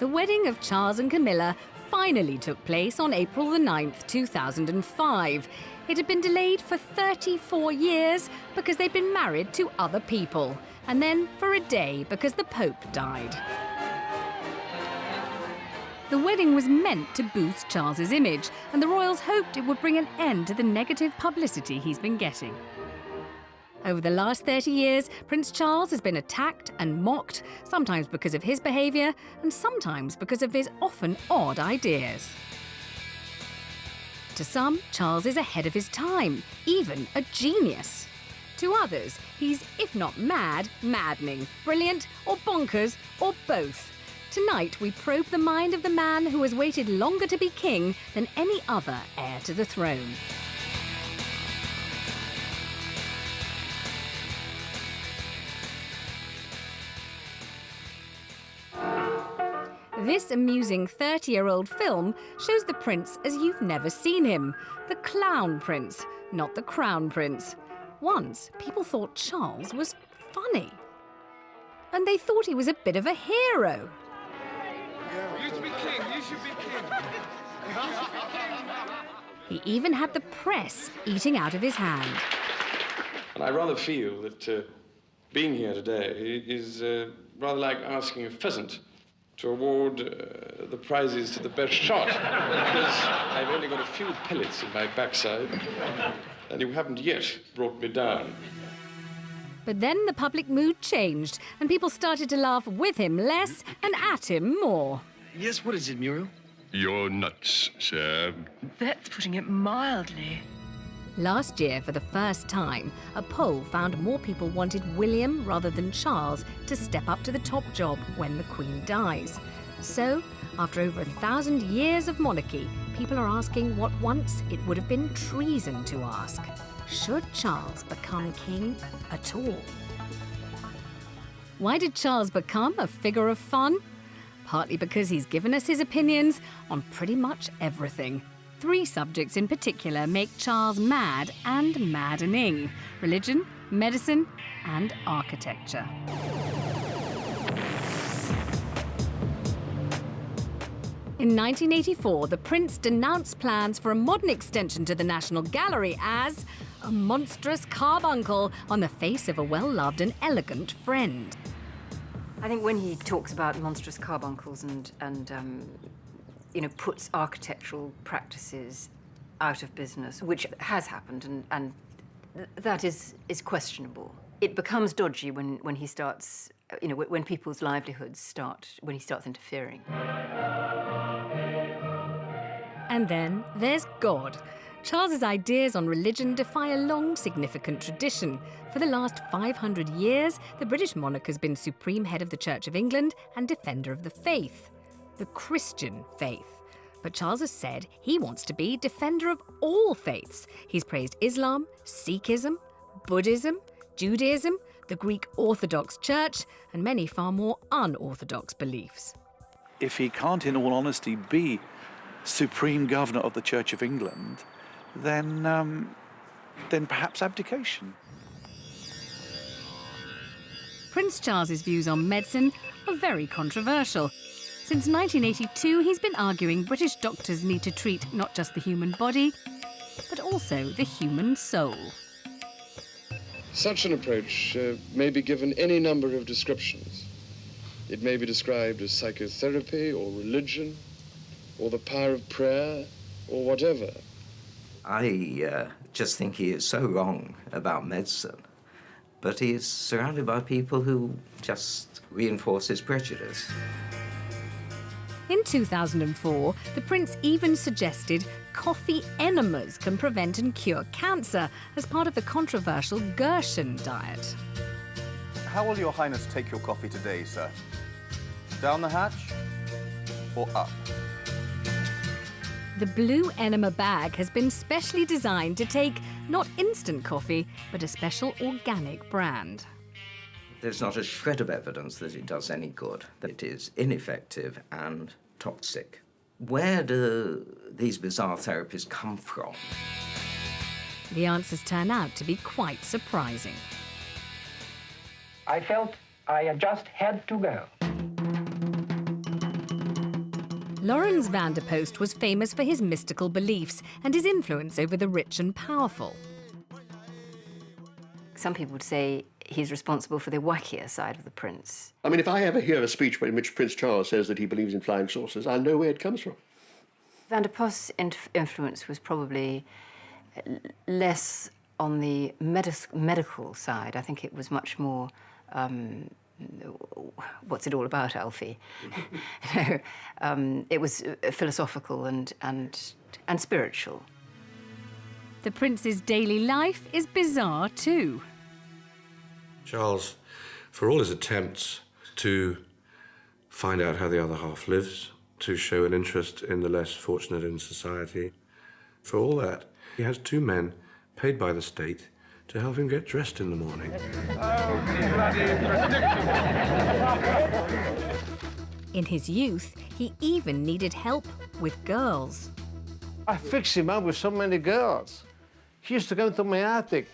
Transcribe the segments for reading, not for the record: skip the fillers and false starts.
The wedding of Charles and Camilla finally took place on April the 9th, 2005. It had been delayed for 34 years because they'd been married to other people, and then for a day because the Pope died. The wedding was meant to boost Charles's image, and the royals hoped it would bring an end to the negative publicity he's been getting. Over the last 30 years, Prince Charles has been attacked and mocked, sometimes because of his behaviour and sometimes because of his often odd ideas. To some, Charles is ahead of his time, even a genius. To others, he's, if not mad, maddening, brilliant, or bonkers, or both. Tonight, we probe the mind of the man who has waited longer to be king than any other heir to the throne. This amusing 30-year-old film shows the prince as you've never seen him. The clown prince, not the crown prince. Once, people thought Charles was funny. And they thought he was a bit of a hero. You used to be king, you should be king. He even had the press eating out of his hand. And I rather feel that being here today is rather like asking a pheasant to award the prizes to the best shot, because I've only got a few pellets in my backside, and you haven't yet brought me down. But then the public mood changed, and people started to laugh with him less and at him more. Yes, what is it, Muriel? You're nuts, sir. That's putting it mildly. Last year, for the first time, a poll found more people wanted William rather than Charles to step up to the top job when the Queen dies. So, after over 1,000 years of monarchy, people are asking what once it would have been treason to ask. Should Charles become king at all? Why did Charles become a figure of fun? Partly because he's given us his opinions on pretty much everything. 3 subjects in particular make Charles mad and maddening: religion, medicine, and architecture. In 1984, the prince denounced plans for a modern extension to the National Gallery as a monstrous carbuncle on the face of a well-loved and elegant friend. I think when he talks about monstrous carbuncles and puts architectural practices out of business, which has happened, and that is questionable. It becomes dodgy when he starts, when people's livelihoods when he starts interfering. And then there's God. Charles's ideas on religion defy a long, significant tradition. For the last 500 years, the British monarch has been supreme head of the Church of England and defender of the faith, the Christian faith. But Charles has said he wants to be defender of all faiths. He's praised Islam, Sikhism, Buddhism, Judaism, the Greek Orthodox Church, and many far more unorthodox beliefs. If he can't, in all honesty, be supreme governor of the Church of England, then perhaps abdication. Prince Charles's views on medicine are very controversial. Since 1982, he's been arguing British doctors need to treat not just the human body, but also the human soul. Such an approach may be given any number of descriptions. It may be described as psychotherapy or religion, or the power of prayer, or whatever. I just think he is so wrong about medicine, but he is surrounded by people who just reinforce his prejudice. In 2004, the prince even suggested coffee enemas can prevent and cure cancer as part of the controversial Gershon diet. How will Your Highness take your coffee today, sir? Down the hatch or up? The blue enema bag has been specially designed to take not instant coffee, but a special organic brand. There's not a shred of evidence that it does any good, that it is ineffective and toxic. Where do these bizarre therapies come from? The answers turn out to be quite surprising. I felt I just had to go. Laurens van der Post was famous for his mystical beliefs and his influence over the rich and powerful. Some people would say he's responsible for the wackier side of the prince. I mean, if I ever hear a speech in which Prince Charles says that he believes in flying saucers, I'll know where it comes from. Van der Post's influence was probably less on the medical side. I think it was much more, what's it all about, Alfie? It was philosophical and spiritual. The prince's daily life is bizarre too. Charles, for all his attempts to find out how the other half lives, to show an interest in the less fortunate in society, for all that, he has two men paid by the state to help him get dressed in the morning. In his youth, he even needed help with girls. I fixed him up with so many girls. He used to come to my attic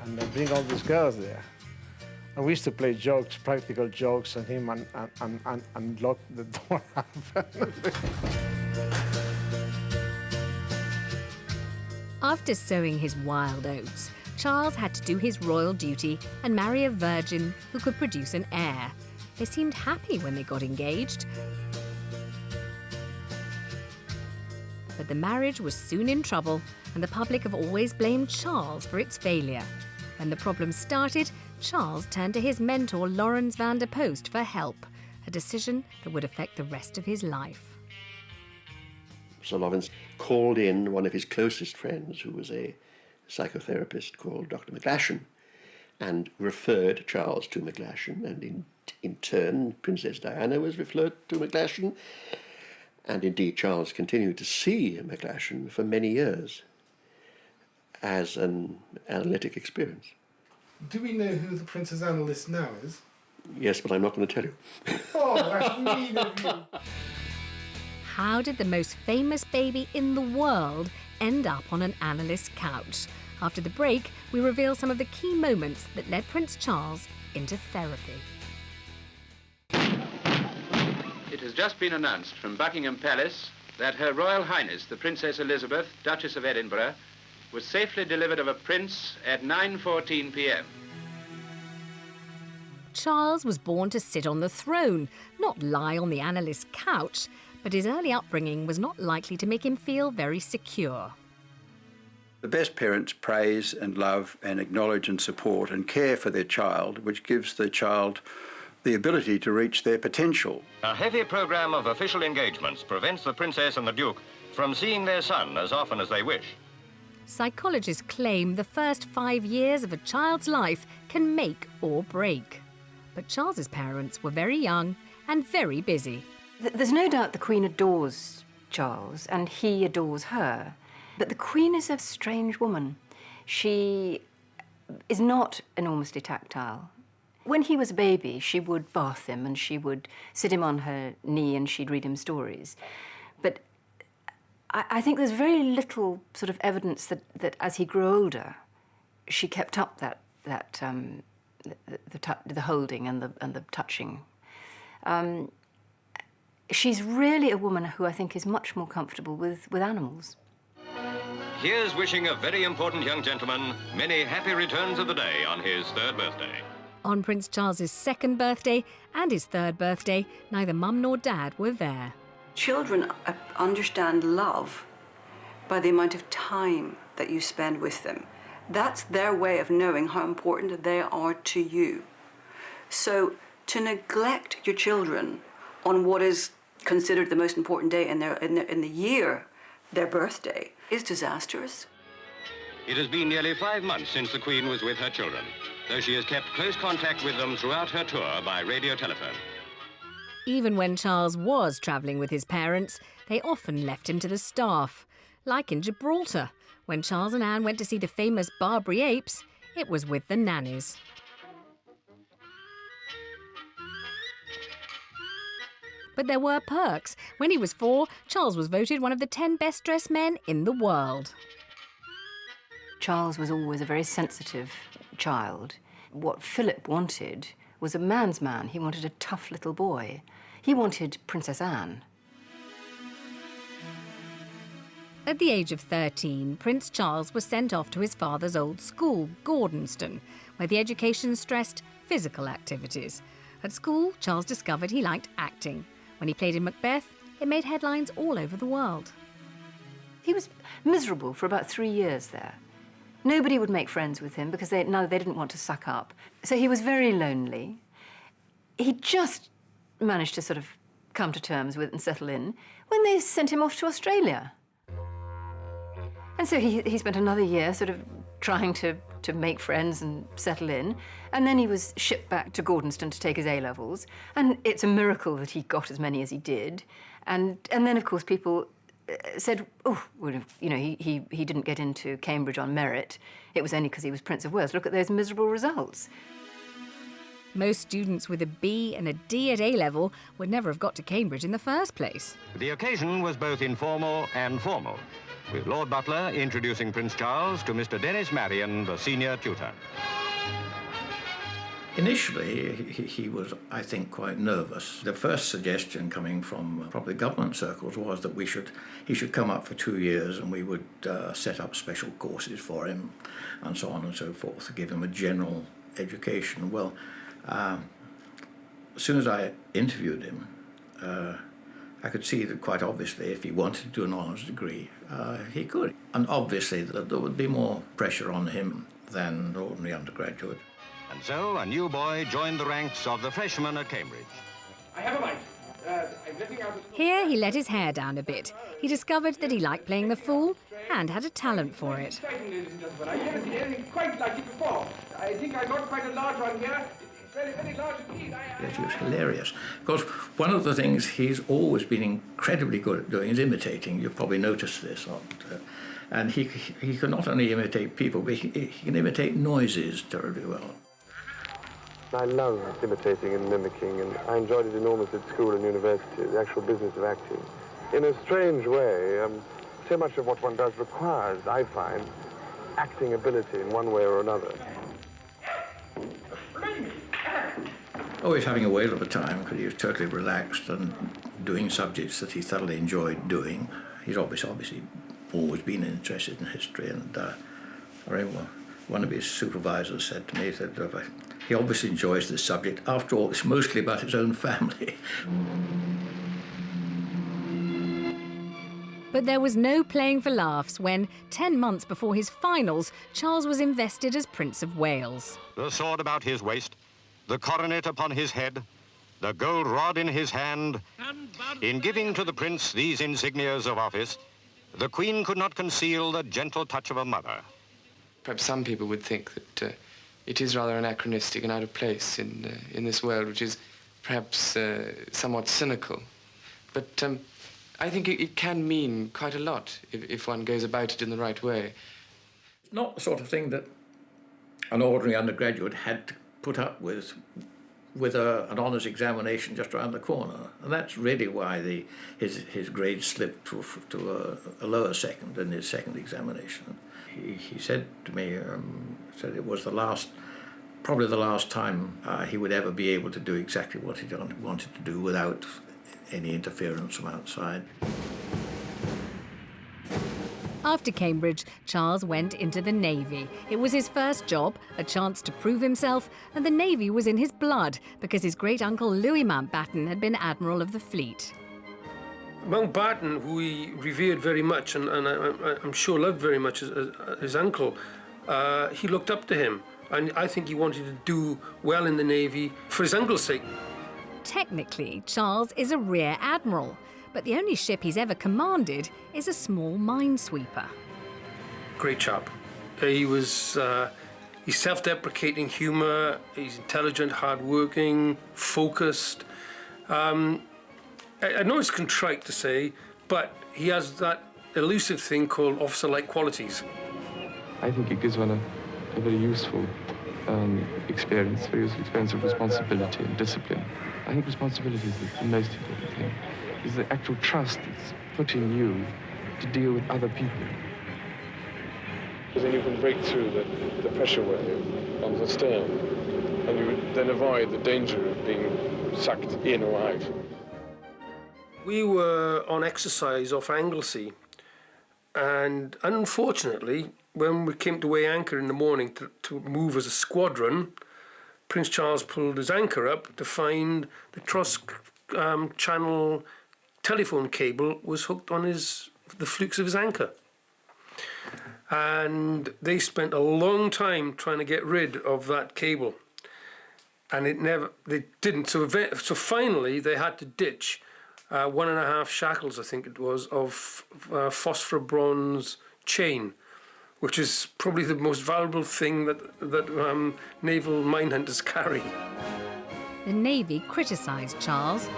and bring all these girls there. And we used to play jokes, practical jokes on him and lock the door up. After sowing his wild oats, Charles had to do his royal duty and marry a virgin who could produce an heir. They seemed happy when they got engaged. But the marriage was soon in trouble, and the public have always blamed Charles for its failure. When the problem started, Charles turned to his mentor Laurens van der Post for help, a decision that would affect the rest of his life. Sir Laurens called in one of his closest friends, who was a psychotherapist called Dr. McGlashan, and referred Charles to McGlashan, and in turn Princess Diana was referred to McGlashan, and indeed Charles continued to see McGlashan for many years as an analytic experience. Do we know who the prince's analyst now is? Yes, but I'm not going to tell you. Oh, that's mean of you. How did the most famous baby in the world end up on an analyst's couch? After the break, we reveal some of the key moments that led Prince Charles into therapy. It has just been announced from Buckingham Palace that Her Royal Highness, the Princess Elizabeth, Duchess of Edinburgh, was safely delivered of a prince at 9:14 p.m. Charles was born to sit on the throne, not lie on the analyst's couch, but his early upbringing was not likely to make him feel very secure. The best parents praise and love and acknowledge and support and care for their child, which gives the child the ability to reach their potential. A heavy program of official engagements prevents the Princess and the Duke from seeing their son as often as they wish. Psychologists claim the first 5 years of a child's life can make or break. But Charles's parents were very young and very busy. There's no doubt the Queen adores Charles, and he adores her. But the Queen is a strange woman. She is not enormously tactile. When he was a baby, she would bath him and she would sit him on her knee and she'd read him stories. But I think there's very little sort of evidence that as he grew older, she kept up the holding and the touching. She's really a woman who I think is much more comfortable with animals. Here's wishing a very important young gentleman many happy returns of the day on his 3rd birthday. On Prince Charles's 2nd birthday and his 3rd birthday, neither mum nor dad were there. Children understand love by the amount of time that you spend with them. That's their way of knowing how important they are to you. So to neglect your children on what is considered the most important day in the year, their birthday, is disastrous. It has been nearly 5 months since the Queen was with her children, though she has kept close contact with them throughout her tour by radio telephone. Even when Charles was travelling with his parents, they often left him to the staff. Like in Gibraltar, when Charles and Anne went to see the famous Barbary apes, it was with the nannies. But there were perks. When he was 4, Charles was voted one of the 10 best-dressed men in the world. Charles was always a very sensitive child. What Philip wanted was a man's man. He wanted a tough little boy. He wanted Princess Anne. At the age of 13, Prince Charles was sent off to his father's old school, Gordonston, where the education stressed physical activities. At school, Charles discovered he liked acting. When he played in Macbeth, it made headlines all over the world. He was miserable for about 3 years there. Nobody would make friends with him because they didn't want to suck up. So he was very lonely. He just managed to sort of come to terms with and settle in when they sent him off to Australia. And so he spent another year sort of trying to make friends and settle in. And then he was shipped back to Gordonston to take his A-levels. And it's a miracle that he got as many as he did. And then, of course, people said, oh, well, you know, he didn't get into Cambridge on merit. It was only because he was Prince of Wales. Look at those miserable results. Most students with a B and a D at A-level would never have got to Cambridge in the first place. The occasion was both informal and formal, with Lord Butler introducing Prince Charles to Mr. Dennis Marion, the senior tutor. Initially, he was, I think, quite nervous. The first suggestion coming from probably government circles was that he should come up for 2 years and we would set up special courses for him and so on and so forth, to give him a general education. Well, as soon as I interviewed him, I could see that quite obviously if he wanted to do an honours degree, he could. And obviously that there would be more pressure on him than an ordinary undergraduate. And so a new boy joined the ranks of the freshmen at Cambridge. I have a mind. I'm letting out a... Here he let his hair down a bit. He discovered that he liked playing the fool and had a talent for it. Ladies and gentlemen, I never seen anything quite like it before. I think I got quite a large one here. It's very, very large indeed. Yes, he was hilarious. Of course, one of the things he's always been incredibly good at doing is imitating. You've probably noticed this. And he can not only imitate people, but he can imitate noises terribly well. I love imitating and mimicking, and I enjoyed it enormously at school and university, the actual business of acting. In a strange way, so much of what one does requires, I find, acting ability in one way or another. Oh, he's having a whale of a time because he was totally relaxed and doing subjects that he thoroughly enjoyed doing. He's obviously always been interested in history, and I remember one of his supervisors said to me that he obviously enjoys this subject. After all, it's mostly about his own family. But there was no playing for laughs when, 10 months before his finals, Charles was invested as Prince of Wales. The sword about his waist, the coronet upon his head, the gold rod in his hand. In giving to the prince these insignias of office, the Queen could not conceal the gentle touch of a mother. Perhaps some people would think that it is rather anachronistic and out of place in this world, which is perhaps somewhat cynical. But I think it can mean quite a lot if one goes about it in the right way. It's not the sort of thing that an ordinary undergraduate had to put up with an honours examination just around the corner. And that's really why his grade slipped to a lower second in his second examination. He said to me, said it was probably the last time he would ever be able to do exactly what he wanted to do without any interference from outside. After Cambridge, Charles went into the Navy. It was his first job, a chance to prove himself, and the Navy was in his blood because his great-uncle Louis Mountbatten had been Admiral of the Fleet. Mountbatten, who he revered very much and I'm sure loved very much as his uncle, he looked up to him. And I think he wanted to do well in the Navy for his uncle's sake. Technically, Charles is a rear admiral, but the only ship he's ever commanded is a small minesweeper. Great chap. He's self-deprecating humour, he's intelligent, hard-working, focused. I know it's contrite to say, but he has that elusive thing called officer-like qualities. I think it gives one a very useful experience of responsibility and discipline. I think responsibility is the most important thing. It's the actual trust that's put in you to deal with other people. Because then you can break through the pressure wave on the stern, and you would then avoid the danger of being sucked in or out. We were on exercise off Anglesey, And unfortunately, when we came to weigh anchor in the morning to move as a squadron, Prince Charles pulled his anchor up to find the cross channel telephone cable was hooked on the flukes of his anchor. And they spent a long time trying to get rid of that cable. And they didn't. So finally, they had to ditch 1.5 shackles, I think it was, of phosphor bronze chain, which is probably the most valuable thing that naval minehunters carry. The Navy criticised Charles.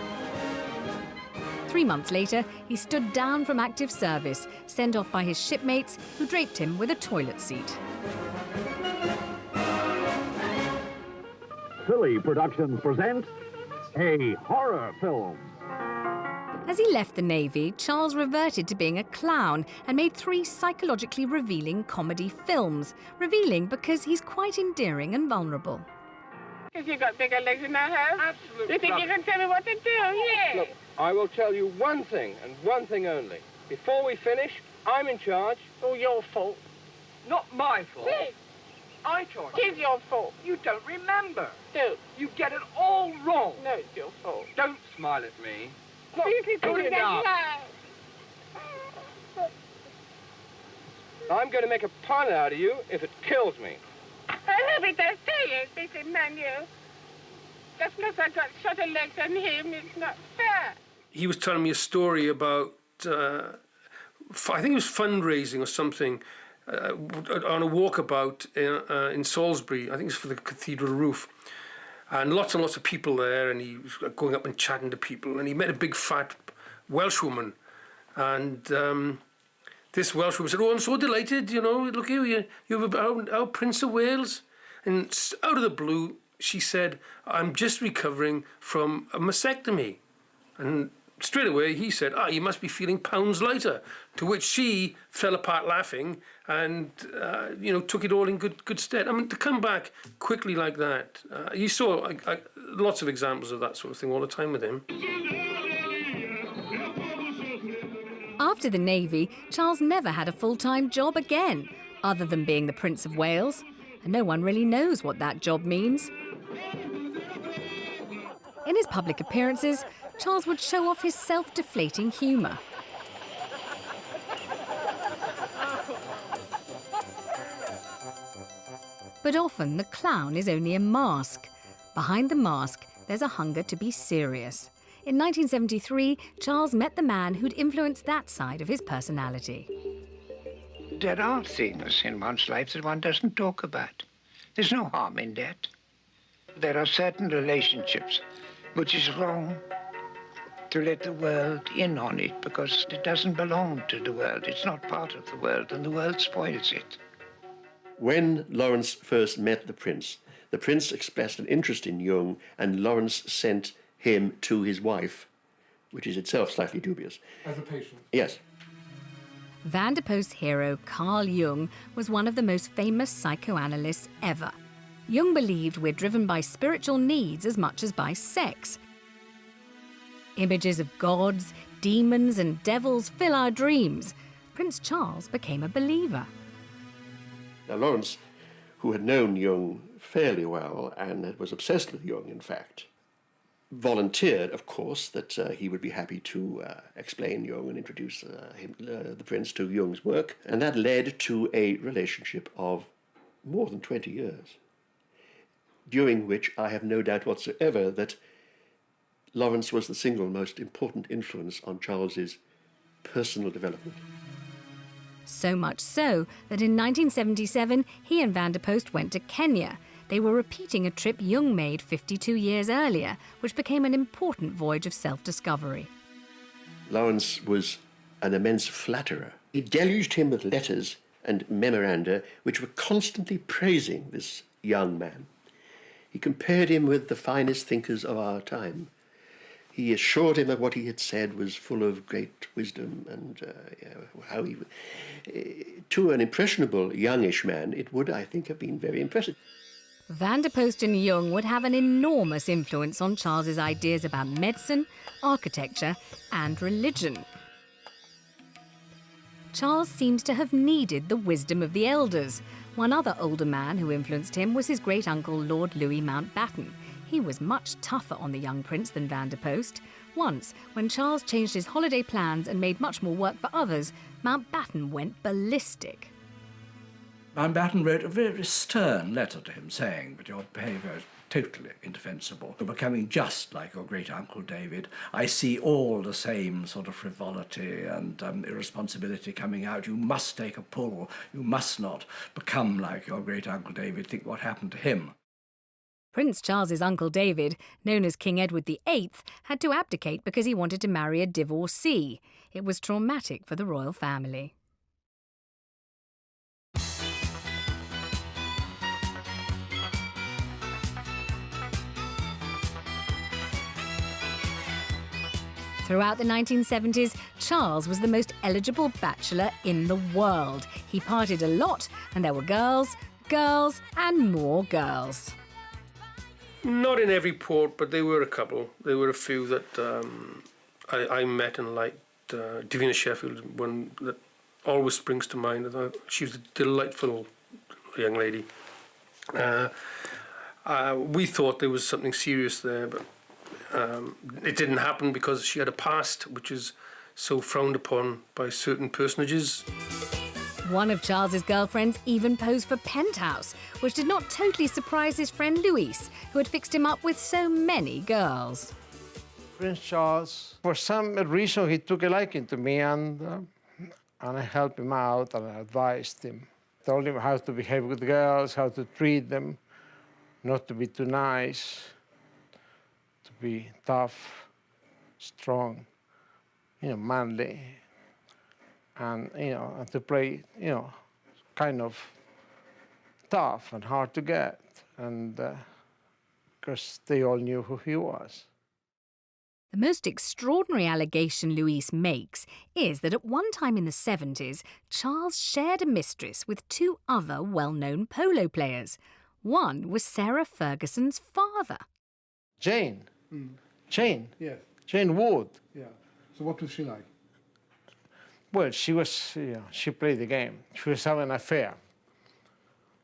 3 months later, he stood down from active service, sent off by his shipmates, who draped him with a toilet seat. Silly Productions presents a horror film. As he left the Navy, Charles reverted to being a clown and made 3 psychologically revealing comedy films. Revealing because he's quite endearing and vulnerable. Because you got bigger legs than I have? Absolutely. You think you can tell me what to do? Yeah. Look, I will tell you one thing, and one thing only. Before we finish, I'm in charge. Oh, your fault. Not my fault. Yes. I charge. It's your fault. You don't remember. No. You get it all wrong. No, it's your fault. Don't smile at me. Look, You keep good doing enough. that. I'm going to make a pilot out of you if it kills me. I hope it does say it, Mr. Manuel. Just because I got shorter legs than him, it's not fair. He was telling me a story about, I think it was fundraising or something, on a walkabout in Salisbury. I think it's for the cathedral roof. And lots of people there, and he was going up and chatting to people, and he met a big fat Welsh woman. And this Welsh woman said, "Oh, I'm so delighted, you know, look here, you're our Prince of Wales." And out of the blue, she said, "I'm just recovering from a mastectomy." And straight away he said, "You must be feeling pounds lighter." To which she fell apart laughing and, took it all in good stead. I mean, to come back quickly like that, you saw lots of examples of that sort of thing all the time with him. After the Navy, Charles never had a full-time job again, other than being the Prince of Wales. And no one really knows what that job means. In his public appearances, Charles would show off his self-deflating humour. But often the clown is only a mask. Behind the mask, there's a hunger to be serious. In 1973, Charles met the man who'd influenced that side of his personality. There are things in one's life that one doesn't talk about. There's no harm in that. There are certain relationships which is wrong to let the world in on it because it doesn't belong to the world. It's not part of the world, and the world spoils it. When Lawrence first met the prince expressed an interest in Jung, and Lawrence sent him to his wife, which is itself slightly dubious. As a patient? Yes. Van der Post's hero, Carl Jung, was one of the most famous psychoanalysts ever. Jung believed we're driven by spiritual needs as much as by sex. Images of gods, demons, and devils fill our dreams. Prince Charles became a believer. Now, Lawrence, who had known Jung fairly well and was obsessed with Jung, in fact, volunteered, of course, that he would be happy to explain Jung and introduce the prince to Jung's work. And that led to a relationship of more than 20 years, during which I have no doubt whatsoever that Lawrence was the single most important influence on Charles's personal development. So much so that in 1977, he and Van der Post went to Kenya. They were repeating a trip Jung made 52 years earlier, which became an important voyage of self-discovery. Lawrence was an immense flatterer. He deluged him with letters and memoranda which were constantly praising this young man. He compared him with the finest thinkers of our time. He assured him that what he had said was full of great wisdom, and how he, to an impressionable youngish man, it would, I think, have been very impressive. Van der Post and Jung would have an enormous influence on Charles's ideas about medicine, architecture, and religion. Charles seems to have needed the wisdom of the elders. One other older man who influenced him was his great-uncle Lord Louis Mountbatten. He was much tougher on the young prince than Vanderpost. Once, when Charles changed his holiday plans and made much more work for others, Mountbatten went ballistic. Mountbatten wrote a very stern letter to him saying that your behaviour is totally indefensible. You're becoming just like your great-uncle David. I see all the same sort of frivolity and irresponsibility coming out. You must take a pull. You must not become like your great-uncle David. Think what happened to him. Prince Charles's uncle David, known as King Edward VIII, had to abdicate because he wanted to marry a divorcee. It was traumatic for the royal family. Throughout the 1970s, Charles was the most eligible bachelor in the world. He partied a lot, and there were girls, girls, and more girls. Not in every port, but there were a couple. There were a few that I met and liked. Davina Sheffield, one that always springs to mind. She was a delightful young lady. We thought there was something serious there, but it didn't happen because she had a past which is so frowned upon by certain personages. One of Charles's girlfriends even posed for Penthouse, which did not totally surprise his friend Louise, who had fixed him up with so many girls. Prince Charles, for some reason, he took a liking to me, and I helped him out and I advised him. Told him how to behave with girls, how to treat them, not to be too nice, to be tough, strong, manly, and, and to play, kind of tough and hard to get, and because they all knew who he was. The most extraordinary allegation Louise makes is that at one time in the 70s, Charles shared a mistress with two other well-known polo players. One was Sarah Ferguson's father. Jane. Jane. Yes. Jane Wood. Yeah. So what was she like? Well, she was, she played the game. She was having an affair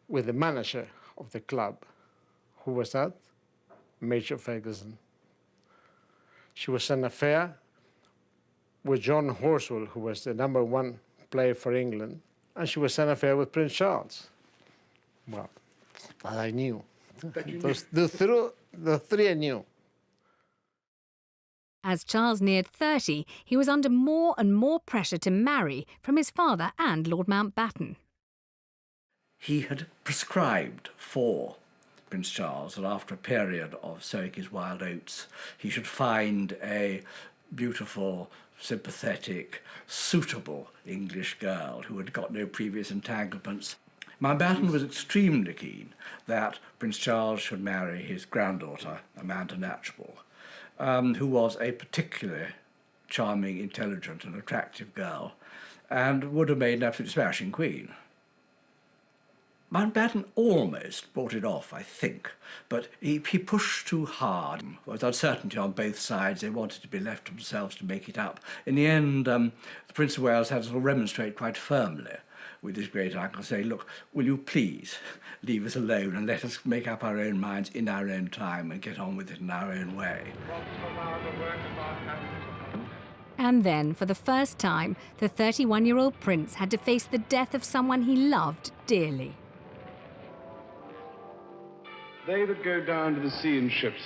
with the manager of the club. Who was that? Major Ferguson. She was in an affair with John Horswell, who was the #1 player for England, and she was in an affair with Prince Charles. Well, that I knew. The three I knew. As Charles neared 30, he was under more and more pressure to marry from his father and Lord Mountbatten. He had prescribed for Prince Charles that after a period of sowing his wild oats, he should find a beautiful, sympathetic, suitable English girl who had got no previous entanglements. Mountbatten was extremely keen that Prince Charles should marry his granddaughter, Amanda Knatchbull, who was a particularly charming, intelligent and attractive girl, and would have made an absolutely smashing queen. Mountbatten almost brought it off, I think, but he pushed too hard. There was uncertainty on both sides. They wanted to be left to themselves to make it up. In the end, the Prince of Wales had to remonstrate quite firmly with his great-uncle, saying, look, will you please leave us alone and let us make up our own minds in our own time and get on with it in our own way. And then, for the first time, the 31-year-old prince had to face the death of someone he loved dearly. They that go down to the sea in ships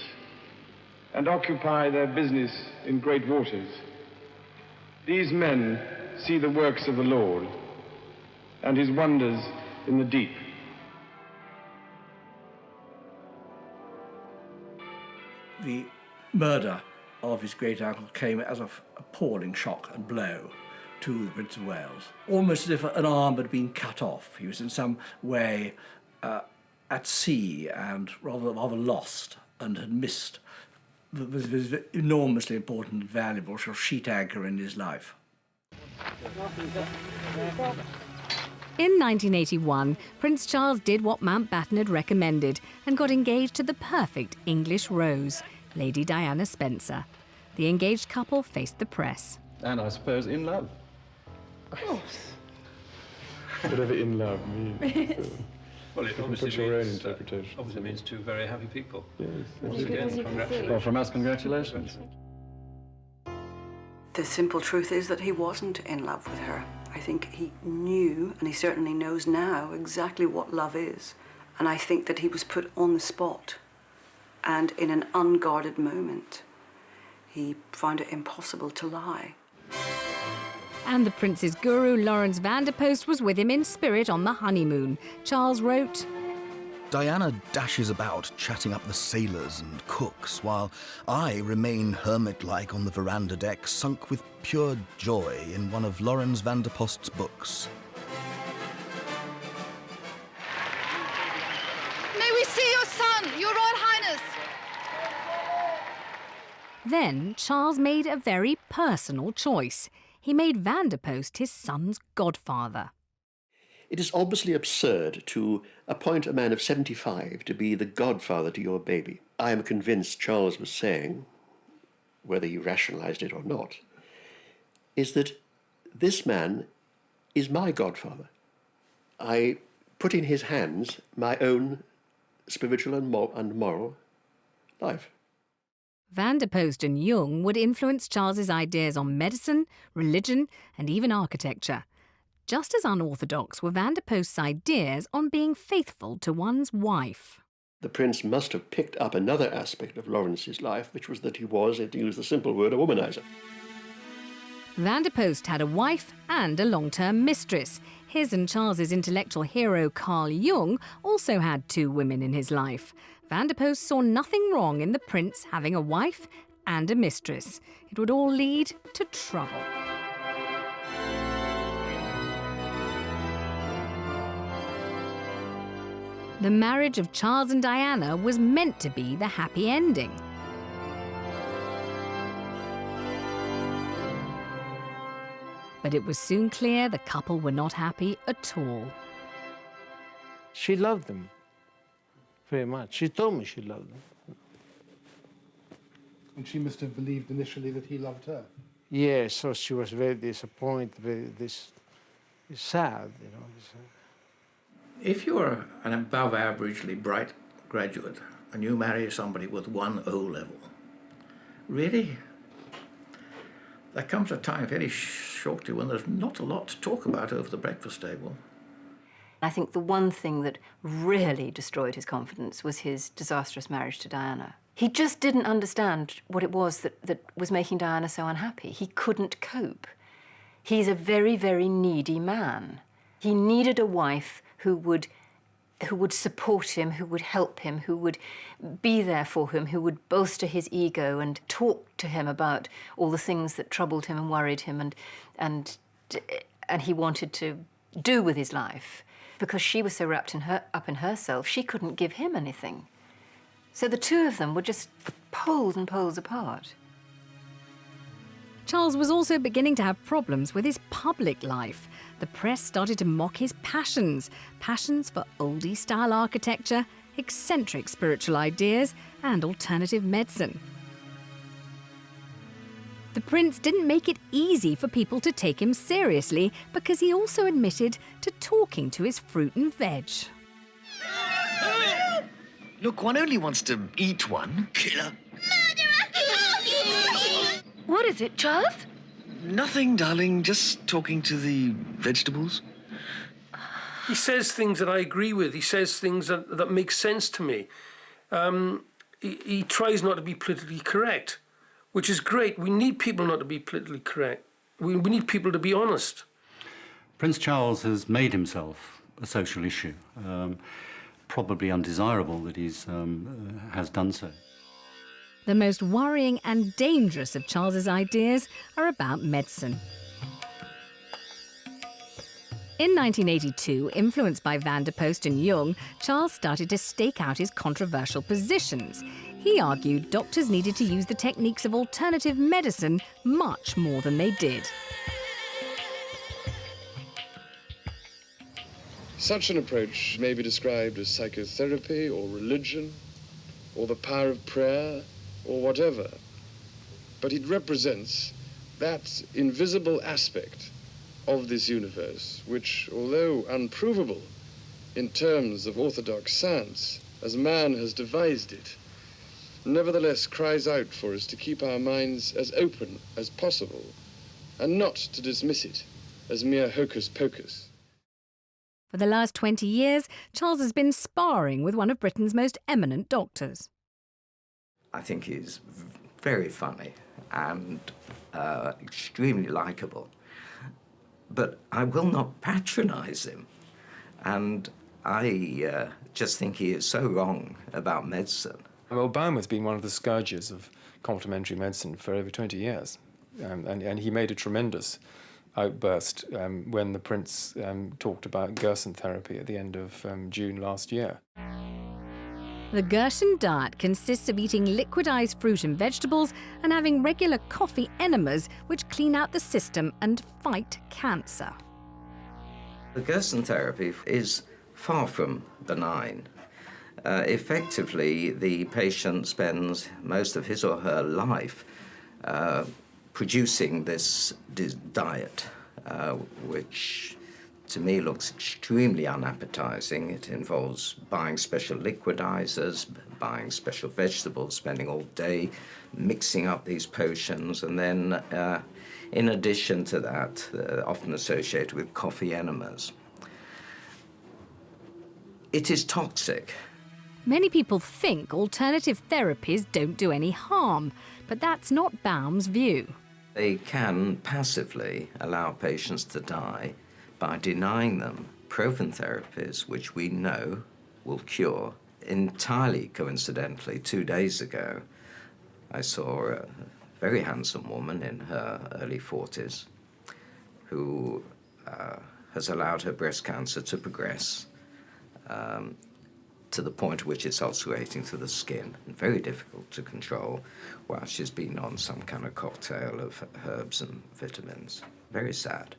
and occupy their business in great waters, these men see the works of the Lord and his wonders in the deep. The murder of his great-uncle came as an appalling shock and blow to the Prince of Wales, almost as if an arm had been cut off. He was in some way at sea and rather lost, and had missed the enormously important and valuable sort of sheet anchor in his life. In 1981, Prince Charles did what Mountbatten had recommended and got engaged to the perfect English rose, Lady Diana Spencer. The engaged couple faced the press. And I suppose in love. course. Whatever in love means. Well, it you can put your own interpretation. Obviously means two very happy people. Yes. Once again, congratulations. Well, from us, congratulations. The simple truth is that he wasn't in love with her. I think he knew, and he certainly knows now, exactly what love is. And I think that he was put on the spot. And in an unguarded moment, he found it impossible to lie. And the prince's guru, Lawrence van der Post, was with him in spirit on the honeymoon. Charles wrote, Diana dashes about chatting up the sailors and cooks, while I remain hermit-like on the veranda deck, sunk with pure joy in one of Lawrence van der Post's books. May we see your son, Your Royal Highness? Then Charles made a very personal choice. He made van der Post his son's godfather. It is obviously absurd to appoint a man of 75 to be the godfather to your baby. I am convinced Charles was saying, whether he rationalized it or not, is that this man is my godfather. I put in his hands my own spiritual and moral life. Van der Post and Jung would influence Charles's ideas on medicine, religion, and even architecture. Just as unorthodox were van der Post's ideas on being faithful to one's wife. The prince must have picked up another aspect of Lawrence's life, which was that he was, to use the simple word, a womanizer. Van der Post had a wife and a long-term mistress. His and Charles's intellectual hero, Carl Jung, also had 2 women in his life. Van der Post saw nothing wrong in the prince having a wife and a mistress. It would all lead to trouble. The marriage of Charles and Diana was meant to be the happy ending. But it was soon clear the couple were not happy at all. She loved him very much. She told me she loved him. And she must have believed initially that he loved her. Yeah, so she was very disappointed, very sad, you know. If you're an above-averagely bright graduate and you marry somebody with 1 O level, really, there comes a time very shortly when there's not a lot to talk about over the breakfast table. I think the one thing that really destroyed his confidence was his disastrous marriage to Diana. He just didn't understand what it was that was making Diana so unhappy. He couldn't cope. He's a very, very needy man. He needed a wife who would support him, who would help him, who would be there for him, who would bolster his ego and talk to him about all the things that troubled him and worried him and he wanted to do with his life. Because she was so wrapped up in herself, she couldn't give him anything. So the 2 of them were just poles and poles apart. Charles was also beginning to have problems with his public life. The press started to mock his passions for oldie-style architecture, eccentric spiritual ideas, and alternative medicine. The prince didn't make it easy for people to take him seriously because he also admitted to talking to his fruit and veg. Look, one only wants to eat one. Killer. What is it, Charles? Nothing, darling, just talking to the vegetables. He says things that I agree with. He says things that make sense to me. He tries not to be politically correct, which is great. We need people not to be politically correct. We need people to be honest. Prince Charles has made himself a social issue. Probably undesirable that he's has done so. The most worrying and dangerous of Charles's ideas are about medicine. In 1982, influenced by van der Post and Jung, Charles started to stake out his controversial positions. He argued doctors needed to use the techniques of alternative medicine much more than they did. Such an approach may be described as psychotherapy or religion or the power of prayer or whatever, but it represents that invisible aspect of this universe, which, although unprovable in terms of orthodox science, as man has devised it, nevertheless cries out for us to keep our minds as open as possible and not to dismiss it as mere hocus pocus. For the last 20 years, Charles has been sparring with one of Britain's most eminent doctors. I think he's very funny and extremely likeable. But I will not patronise him. And I just think he is so wrong about medicine. Well, Baum has been one of the scourges of complementary medicine for over 20 years. And he made a tremendous outburst when the Prince talked about Gerson therapy at the end of June last year. The Gerson diet consists of eating liquidized fruit and vegetables and having regular coffee enemas which clean out the system and fight cancer. The Gerson therapy is far from benign. Effectively, the patient spends most of his or her life producing this diet, which to me looks extremely unappetizing. It involves buying special liquidizers, buying special vegetables, spending all day mixing up these potions, and then in addition to that, often associated with coffee enemas. It is toxic. Many people think alternative therapies don't do any harm, but that's not Baum's view. They can passively allow patients to die by denying them proven therapies, which we know will cure. Entirely coincidentally, 2 days ago, I saw a very handsome woman in her early 40s who has allowed her breast cancer to progress to the point at which it's ulcerating through the skin, and very difficult to control while she's been on some kind of cocktail of herbs and vitamins. Very sad.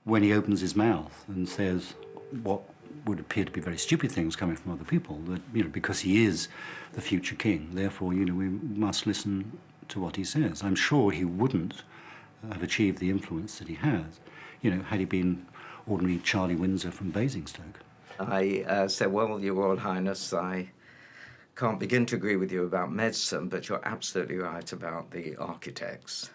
When he opens his mouth and says what would appear to be very stupid things coming from other people, that, you know, because he is the future king, therefore, you know, we must listen to what he says. I'm sure he wouldn't have achieved the influence that he has, you know, had he been ordinary Charlie Windsor from Basingstoke. I said, well, Your Royal Highness, I can't begin to agree with you about medicine, but you're absolutely right about the architects.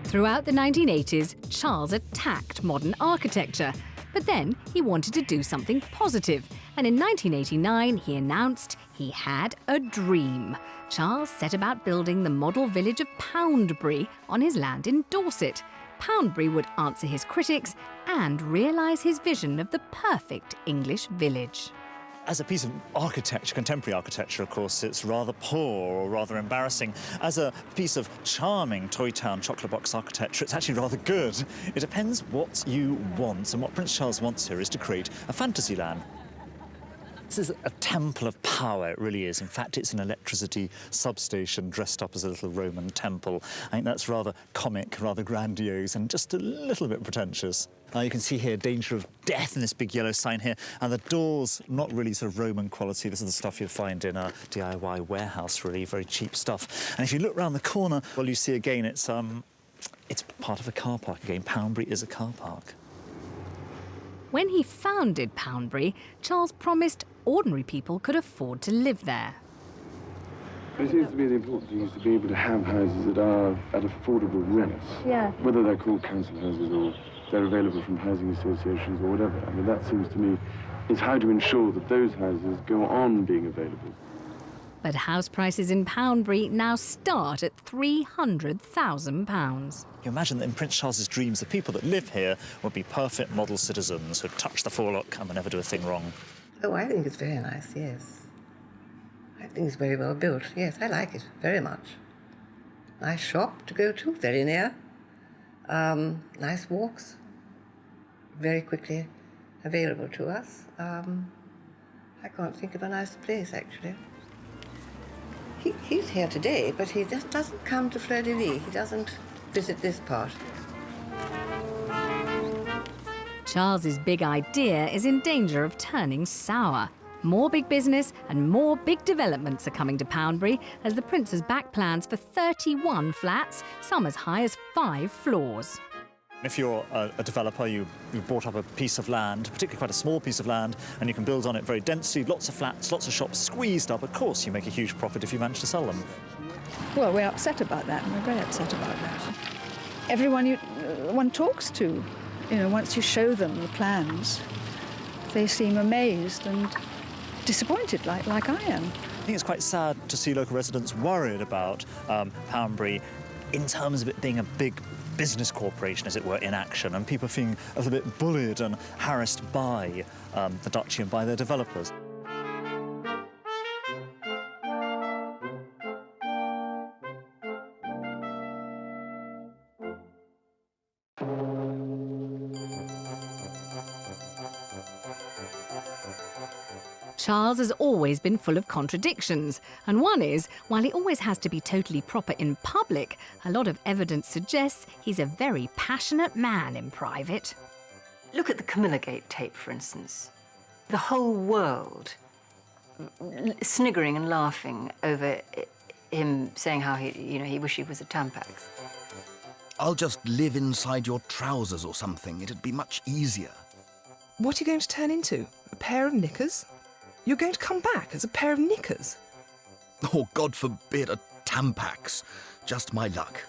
Throughout the 1980s, Charles attacked modern architecture, but then he wanted to do something positive, and in 1989 he announced he had a dream. Charles set about building the model village of Poundbury on his land in Dorset. Poundbury would answer his critics and realise his vision of the perfect English village. As a piece of architecture, contemporary architecture, of course, it's rather poor or rather embarrassing. As a piece of charming Toy Town chocolate box architecture, it's actually rather good. It depends what you want, and what Prince Charles wants here is to create a fantasy land. This is a temple of power, it really is. In fact, it's an electricity substation dressed up as a little Roman temple. I think that's rather comic, rather grandiose, and just a little bit pretentious. You can see here danger of death in this big yellow sign here, and the doors, not really sort of Roman quality. This is the stuff you'd find in a DIY warehouse, really, very cheap stuff. And if you look round the corner, well, you see again, it's part of a car park again. Poundbury is a car park. When he founded Poundbury, Charles promised ordinary people could afford to live there. It seems to me the important thing is to be able to have houses that are at affordable rents. Yeah. Whether they're called council houses or they're available from housing associations or whatever. I mean, that seems to me is how to ensure that those houses go on being available. But house prices in Poundbury now start at £300,000. You imagine that in Prince Charles's dreams, the people that live here would be perfect model citizens who'd touch the forelock and would never do a thing wrong. Oh, I think it's very nice, yes. I think it's very well built. Yes, I like it very much. Nice shop to go to, very near. Nice walks, very quickly available to us. I can't think of a nicer place, actually. He's here today, but he just doesn't come to Fleur-de-Lis. He doesn't visit this part. Charles's big idea is in danger of turning sour. More big business and more big developments are coming to Poundbury as the Prince has backed plans for 31 flats, some as high as 5 floors. If you're a developer, you've bought up a piece of land, particularly quite a small piece of land, and you can build on it very densely, lots of flats, lots of shops squeezed up. Of course, you make a huge profit if you manage to sell them. Well, we're upset about that, and we're very upset about that. Everyone one talks to, once you show them the plans, they seem amazed and disappointed, like I am. I think it's quite sad to see local residents worried about Poundbury in terms of it being a big business corporation, as it were, in action, and people feeling a little bit bullied and harassed by the duchy and by their developers. Charles has always been full of contradictions, and one is, while he always has to be totally proper in public, a lot of evidence suggests he's a very passionate man in private. Look at the Camilla Gate tape, for instance. The whole world sniggering and laughing over him saying how he wished he was a Tampax. I'll just live inside your trousers or something. It'd be much easier. What are you going to turn into? A pair of knickers? You're going to come back as a pair of knickers? Oh, God forbid, a Tampax. Just my luck.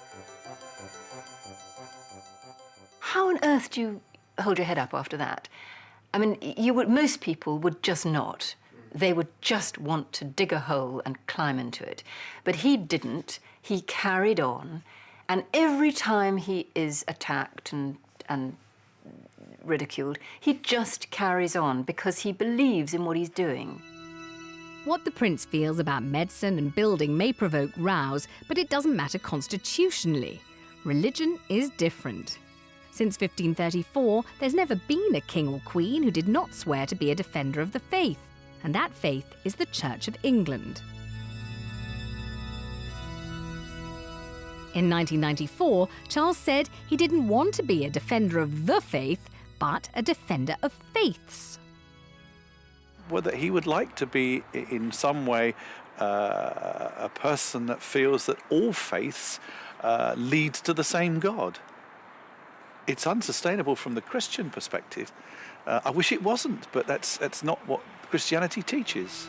How on earth do you hold your head up after that? I mean, most people would just not. They would just want to dig a hole and climb into it. But he didn't. He carried on. And every time he is attacked and ridiculed, he just carries on because he believes in what he's doing. What the Prince feels about medicine and building may provoke rows, but it doesn't matter constitutionally. Religion is different. Since 1534, there's never been a king or queen who did not swear to be a defender of the faith, and that faith is the Church of England. In 1994, Charles said he didn't want to be a defender of the faith, but a defender of faiths. Whether he would like to be, in some way, a person that feels that all faiths lead to the same God. It's unsustainable from the Christian perspective. I wish it wasn't, but that's not what Christianity teaches.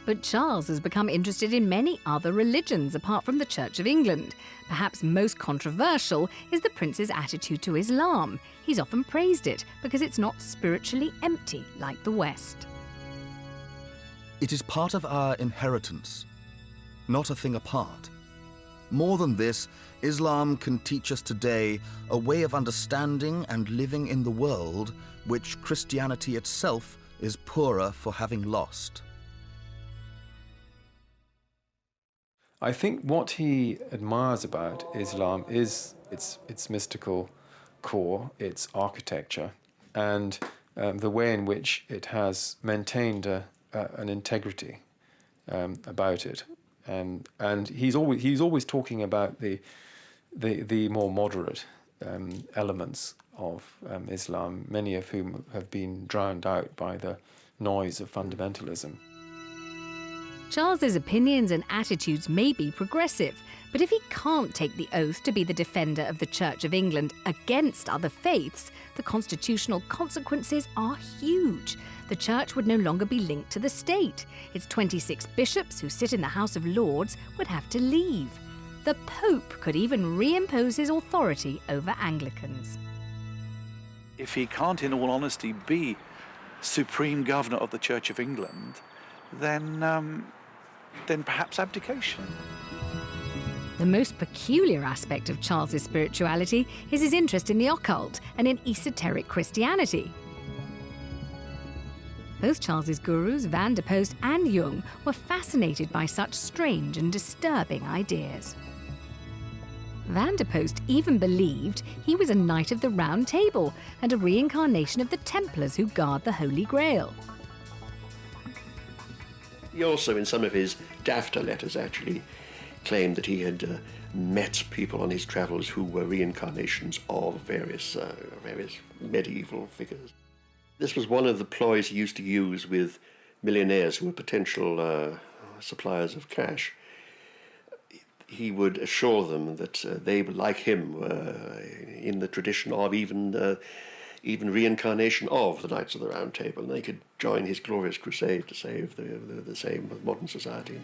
But Charles has become interested in many other religions apart from the Church of England. Perhaps most controversial is the Prince's attitude to Islam. He's often praised it because it's not spiritually empty like the West. It is part of our inheritance, not a thing apart. More than this, Islam can teach us today a way of understanding and living in the world which Christianity itself is poorer for having lost. I think what he admires about Islam is its mystical core, its architecture, and the way in which it has maintained an integrity about it. And he's always talking about the more moderate elements of Islam, many of whom have been drowned out by the noise of fundamentalism. Charles's opinions and attitudes may be progressive, but if he can't take the oath to be the defender of the Church of England against other faiths, the constitutional consequences are huge. The Church would no longer be linked to the state. Its 26 bishops who sit in the House of Lords would have to leave. The Pope could even reimpose his authority over Anglicans. If he can't, in all honesty, be supreme governor of the Church of England, then perhaps abdication. The most peculiar aspect of Charles's spirituality is his interest in the occult and in esoteric Christianity. Both Charles's gurus, Van der Post and Jung, were fascinated by such strange and disturbing ideas. Van der Post even believed he was a Knight of the Round Table and a reincarnation of the Templars who guard the Holy Grail. He also, in some of his dafter letters, actually claimed that he had met people on his travels who were reincarnations of various medieval figures. This was one of the ploys he used to use with millionaires who were potential suppliers of cash. He would assure them that they, like him, were in the tradition of even reincarnation of the Knights of the Round Table, and they could join his glorious crusade to save the same modern society.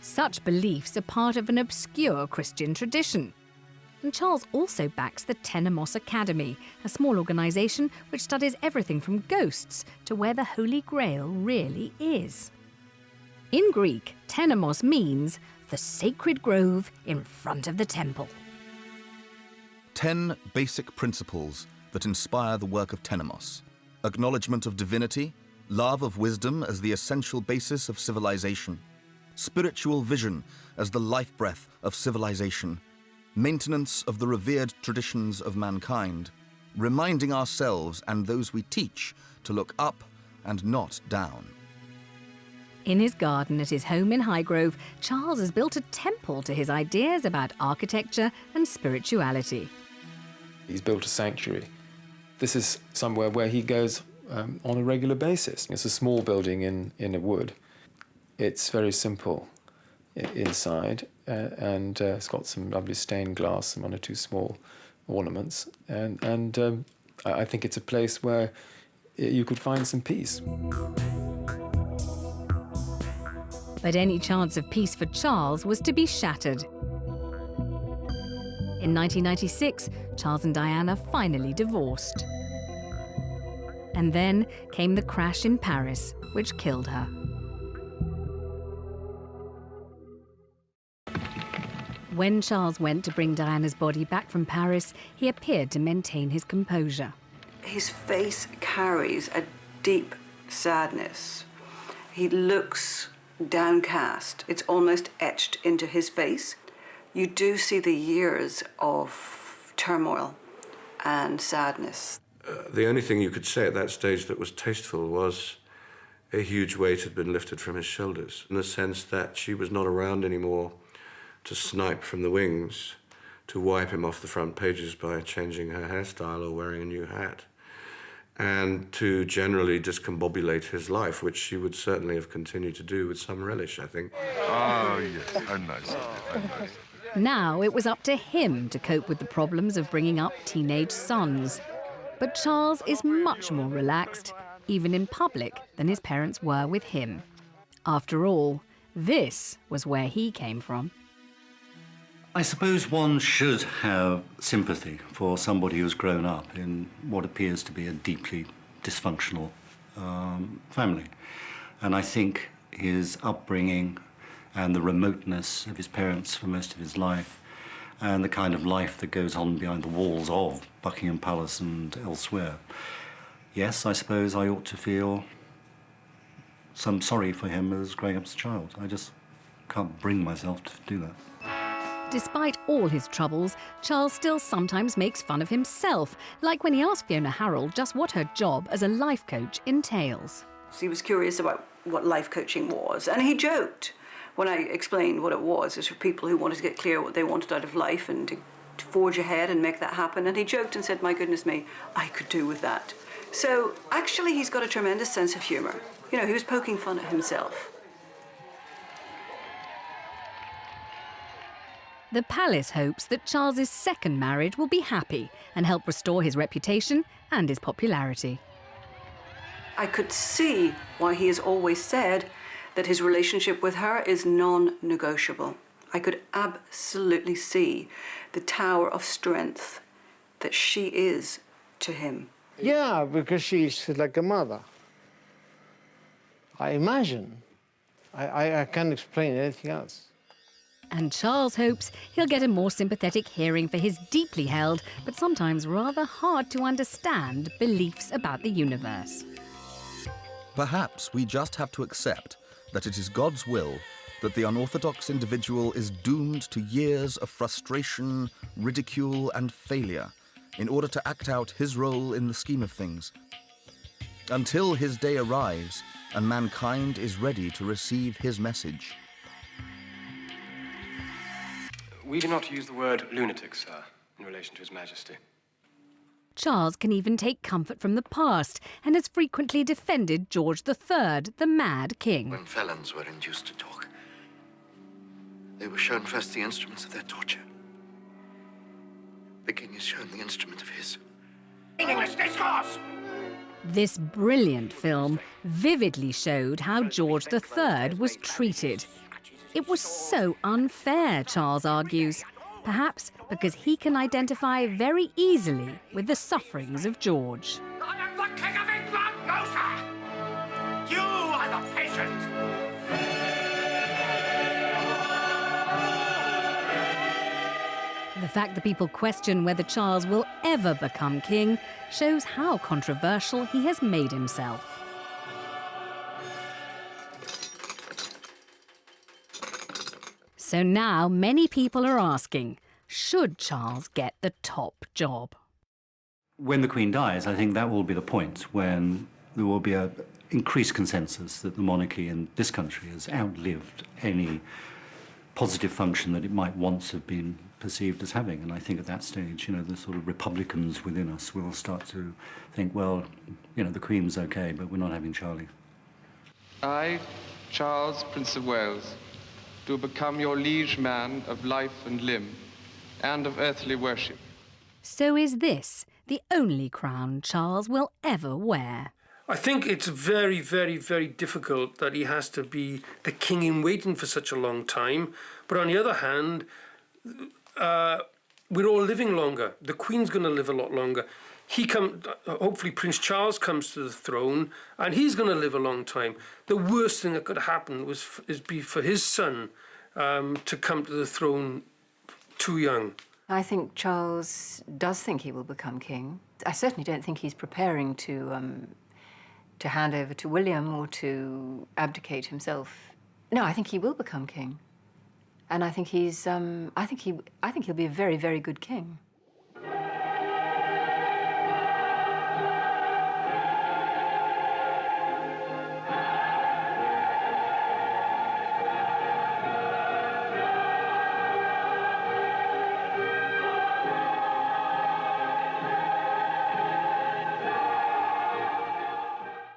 Such beliefs are part of an obscure Christian tradition. And Charles also backs the Enemas Academy, a small organisation which studies everything from ghosts to where the Holy Grail really is. In Greek, Enemas means the sacred grove in front of the temple. 10 basic principles that inspire the work of Enemas: acknowledgement of divinity, love of wisdom as the essential basis of civilization, spiritual vision as the life breath of civilization, maintenance of the revered traditions of mankind, reminding ourselves and those we teach to look up and not down. In his garden at his home in Highgrove, Charles has built a temple to his ideas about architecture and spirituality. He's built a sanctuary. This is somewhere where he goes on a regular basis. It's a small building in a wood. It's very simple inside, and it's got some lovely stained glass and one or two small ornaments. And I think it's a place where you could find some peace. But any chance of peace for Charles was to be shattered. In 1996, Charles and Diana finally divorced. And then came the crash in Paris, which killed her. When Charles went to bring Diana's body back from Paris, he appeared to maintain his composure. His face carries a deep sadness. He looks downcast. It's almost etched into his face. You do see the years of turmoil and sadness. The only thing you could say at that stage that was tasteful was a huge weight had been lifted from his shoulders, in the sense that she was not around anymore to snipe from the wings, to wipe him off the front pages by changing her hairstyle or wearing a new hat, and to generally discombobulate his life, which she would certainly have continued to do with some relish, I think. Oh, yes, how nice. How nice. Now it was up to him to cope with the problems of bringing up teenage sons. But Charles is much more relaxed, even in public, than his parents were with him. After all, this was where he came from. I suppose one should have sympathy for somebody who's grown up in what appears to be a deeply dysfunctional family. And I think his upbringing and the remoteness of his parents for most of his life, and the kind of life that goes on behind the walls of Buckingham Palace and elsewhere. Yes, I suppose I ought to feel some sorry for him as growing up as a child. I just can't bring myself to do that. Despite all his troubles, Charles still sometimes makes fun of himself, like when he asked Fiona Harrold just what her job as a life coach entails. He was curious about what life coaching was, and he joked when I explained what it was. It's for people who wanted to get clear what they wanted out of life and to forge ahead and make that happen. And he joked and said, my goodness me, I could do with that. So actually he's got a tremendous sense of humour. You know, he was poking fun at himself. The palace hopes that Charles's second marriage will be happy and help restore his reputation and his popularity. I could see why he has always said that his relationship with her is non-negotiable. I could absolutely see the tower of strength that she is to him. Yeah, because she's like a mother. I imagine. I can't explain anything else. And Charles hopes he'll get a more sympathetic hearing for his deeply held, but sometimes rather hard to understand, beliefs about the universe. Perhaps we just have to accept that it is God's will that the unorthodox individual is doomed to years of frustration, ridicule, and failure in order to act out his role in the scheme of things, until his day arrives and mankind is ready to receive his message. We do not use the word lunatic, sir, in relation to His Majesty. Charles can even take comfort from the past and has frequently defended George III, the Mad King. When felons were induced to talk, they were shown first the instruments of their torture. The king is shown the instrument of his. Meaningless discourse! This brilliant film vividly showed how George III was treated. It was so unfair, Charles argues, perhaps because he can identify very easily with the sufferings of George. I am the King of England, no sir! You are the patient! The fact that people question whether Charles will ever become king shows how controversial he has made himself. So now many people are asking, should Charles get the top job? When the Queen dies, I think that will be the point when there will be an increased consensus that the monarchy in this country has outlived any positive function that it might once have been perceived as having. And I think at that stage, the sort of republicans within us will start to think, well, the Queen's okay, but we're not having Charlie. I, Charles, Prince of Wales, do become your liege man of life and limb, and of earthly worship. So is this the only crown Charles will ever wear? I think it's very, very, very difficult that he has to be the king in waiting for such a long time. But on the other hand, we're all living longer. The Queen's going to live a lot longer. Hopefully Prince Charles comes to the throne, and he's going to live a long time. The worst thing that could happen is for his son to come to the throne too young. I think Charles does think he will become king. I certainly don't think he's preparing to hand over to William or to abdicate himself. No, I think he will become king, and I think he'll be a very, very good king.